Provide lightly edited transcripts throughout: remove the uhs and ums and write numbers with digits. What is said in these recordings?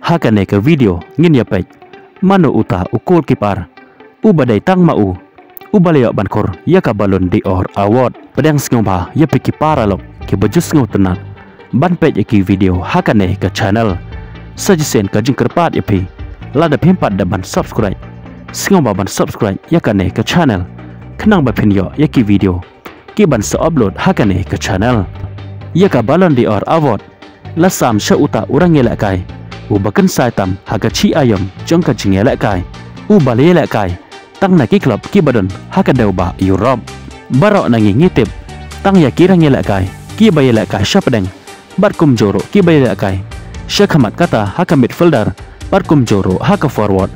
hakane ke video ngin ya pek mano uta ukul kipar ubadai tang mau ubaleo bankor ya ka balon di or award pedang ngomba ya peki para lok ke bajus ngau tenat ban pek ki video hakane ke channel sajisen ka jingkerpat ya pi lada pempat da ban subscribe ngomba ban subscribe ya kane ke channel kenang ba pinyo ya ki video ki ban se upload hakane ke channel ya ka balon di or award la sam sha uta urang yela kai ubakan sai tam haga chi ayam jong ka jingela kai ubalele kai tang na ki club ki badon haka deuba Europe barok nangi ngitip tang ya kirang yela kai ki bayela kai syapdeng barkum joro ki bayela kai syakhamat kata haka midfielder barkum joro haka forward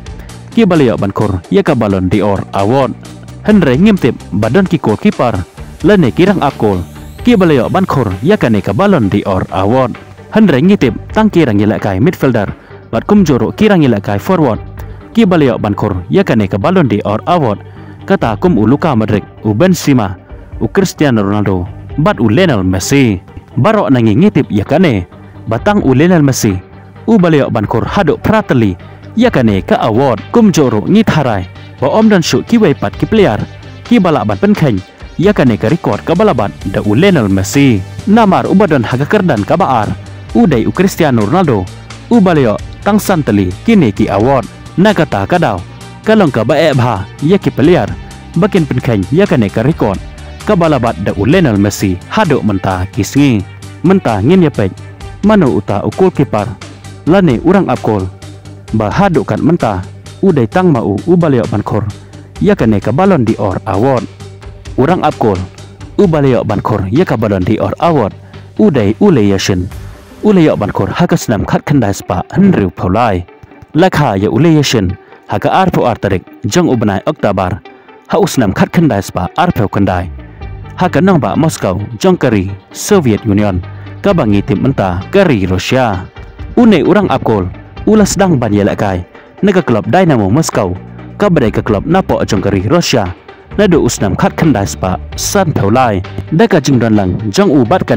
ki balaya bankor ya ka balon di or award henre ngimtip badon ki goalkeeper lane kirang akol ki balaya bankor ya ka ne ka balon di or award henre ngitip tang kirang yela kai midfielder barkum joro kirang yela kai forward ki balaya bankor ya kane ka balon di or award kata kum Luka Modric u Benzema u Cristiano Ronaldo bat u Lionel Messi barok nangi ngitip ya kane batang u Lionel Messi u balaya bankor haduk prateli ya kane ka award kum joro ngit harai ba om dan shu ki pat ki player ki balak ban penkeng ya kane ka record ka balabat da u Lionel Messi namar u badan haga kerdan ka baar u dai u Cristiano Ronaldo u balaya tang santeli kini ki award nakata kadaw kalong ka bae bha ya ki player bakin penkeng ya kane ka record ka balabat da u Lionel Messi hado menta kisngi menta ngin ya pek mano uta ukul kipar lane urang apkol ba hado kan menta udai tang mau ubaleo bankor ya kane ka balon di or award urang apkol ubaleo bankor ya ka balon di or award udai uleyashin uleo bankor hakasnam khat khandai spa henriu phaulai lakha ya uleyashin haka arpo artarik jong ubnai oktobar hausnam khat khandai spa arpo khandai haka nangba Moscow jong kari Soviet Union ka bangi tim menta kari Rusia une urang apkol ulas dang ban yela kai naga klub Dynamo Moscow ka badai ka klub napo jong kari Rusia nado usnam khat khandai spa san phaulai daka jingdon lang jong u bat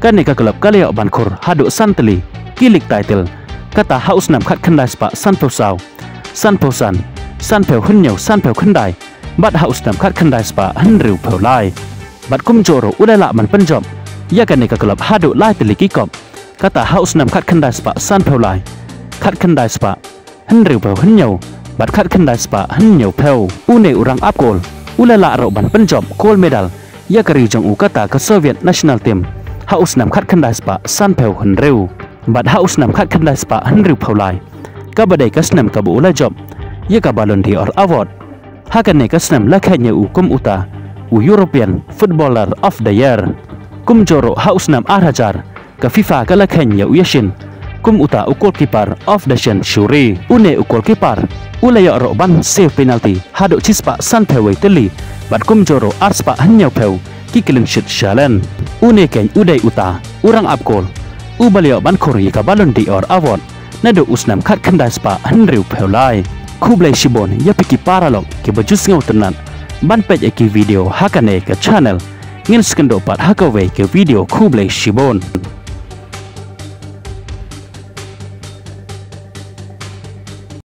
kane ka klub kaleo bankor hadu santeli kilik title kata haus nam khat khandai spa san phausan san phau hunnyau san phau khandai bat haus nam khat khandai spa henriu phaulai bat kum joro udala man penjom ya kane ka klub hadu lai teli ki kop kata haus nam khat khandai spa san phaulai khat khandai spa henriu phau hunnyau bat khat khandai spa hunnyau phau une urang apkol ulala ro ban penjom gold medal ya kari jong u kata ka Soviet national team haus nam khat khandai spa san phau henriu bat haus nam khat khandai spa henriu phaulai ka badai kasnam ka bu la job ya ka balon di or award hakane kasnam la khanya u kum uta u European Footballer of the Year kum joro haus nam 8000 ka FIFA ka la khanya u yashin kum uta u goalkeeper of the century une u goalkeeper ulaya ro ban save penalty hado chispa san phawai teli bat kum joro arspa hanyau phau ki clean sheet challenge une ken udai uta urang apkol ubaleo bankor ka balon di or award nado usnam khat khandai spa henriu phaulai khublai shibon ya piki paralok ke bajus ngau tenan ban pej ki video hakane ka channel ngin skendo pat hakawe ke video khublai shibon